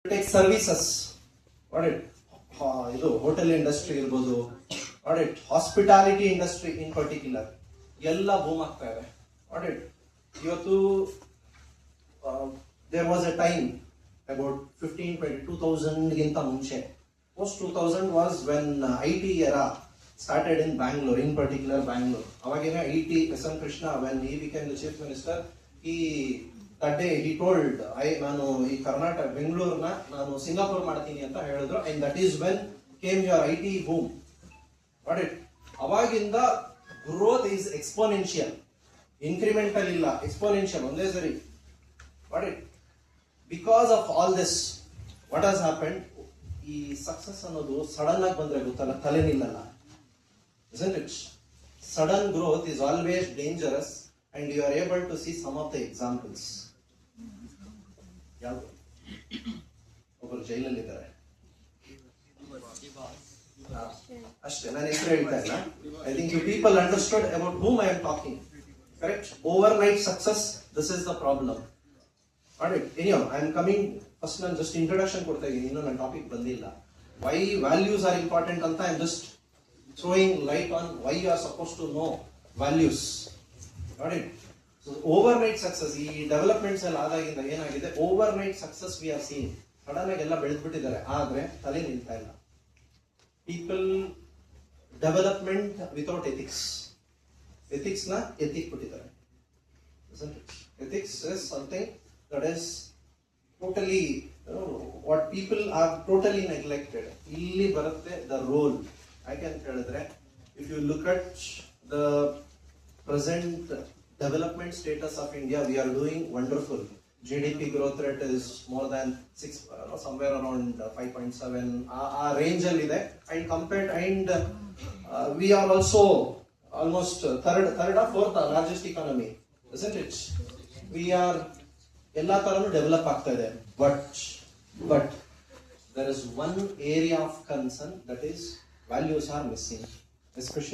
Take services, what it ಇದು hotel industry ಇರ್ಬೋದು, what it hospitality industry in particular ಎಲ್ಲ boom ಆಗ್ತಾ ಇದೆ. what it ಇವತ್ತು there was a time about 15-20 ಗಿಂತ ಮುಂಚೆ, post 2000 was when IT era started in Bangalore, in particular Bangalore. ಅವಾಗೇನ IT S.M. Krishna, when he became the chief minister, that day he told, ನಾನು ಈ ಕರ್ನಾಟಕ ಬೆಂಗಳೂರನ್ನ ನಾನು Singapore ಮಾಡ್ತೀನಿ ಅಂತ ಹೇಳಿದ್ರು. and that is when came your IT boom. what it ಅವಾಗಿಂದ growth is exponential, incremental ಇಲ್ಲ, exponential ಒಂದೇ ಸರಿ. what it because of all this, what has happened, ಈ ಸಕ್ಸಸ್ ಅನ್ನೋದು ಸಡನ್ ಆಗಿ ಬಂದ್ರೆ ಗೊತ್ತಲ್ಲ, ತಲೆ ನಿಲ್ಲಲ್ಲ, isn't it? Sudden growth is always dangerous, and you are able to see some of the examples. ಯಾವುದು ಒಬ್ಬರು ಜೈಲಲ್ಲಿದ್ದಾರೆ ಅಷ್ಟೇ, ನಾನು ಹೆಸರು ಹೇಳ್ತಾ ಇಲ್ಲ. I think you people understood about whom I am talking. Correct? Overnight success, this is the problem. Alright, anyhow, I am coming, first ನಾನು just introduction ಕೊಡ್ತಾ ಇದ್ದೀನಿ, ಇನ್ನೂ ನನ್ನ ಟಾಪಿಕ್ ಬಂದಿಲ್ಲ. Why values are important ಅಂತ I am just throwing light on why you are supposed to know values. Alright? So overnight success, ಈ developments ಎಲ್ಲ ಆದಾಗಿಂದ ಏನಾಗಿದೆ, overnight success we are seen. Sudden ಆಗಿ ಎಲ್ಲ ಬೆಳೆದ್ಬಿಟ್ಟಿದ್ದಾರೆ, ಆದ್ರೆ ತಲೆ ನಿಲ್ತಾ ಇಲ್ಲ. People development without ethics, ethics ನ ಎತ್ತಿಕ್ ಬಿಟ್ಟಿದ್ದಾರೆ. Ethics is something that is totally what people are totally neglected. ಇಲ್ಲಿ ಬರುತ್ತೆ ದ ರೋಲ್. ಯಾಕೆ ಅಂತ ಹೇಳಿದ್ರೆ, if you look at the present development status of India, we are doing wonderful. GDP growth rate is more than 6, somewhere around 5.7 range alli ide, and compared, and we are also almost third or fourth largest economy, isn't it? We are ella taranu develop aagta ide, but there is one area of concern, that is values are missing, especially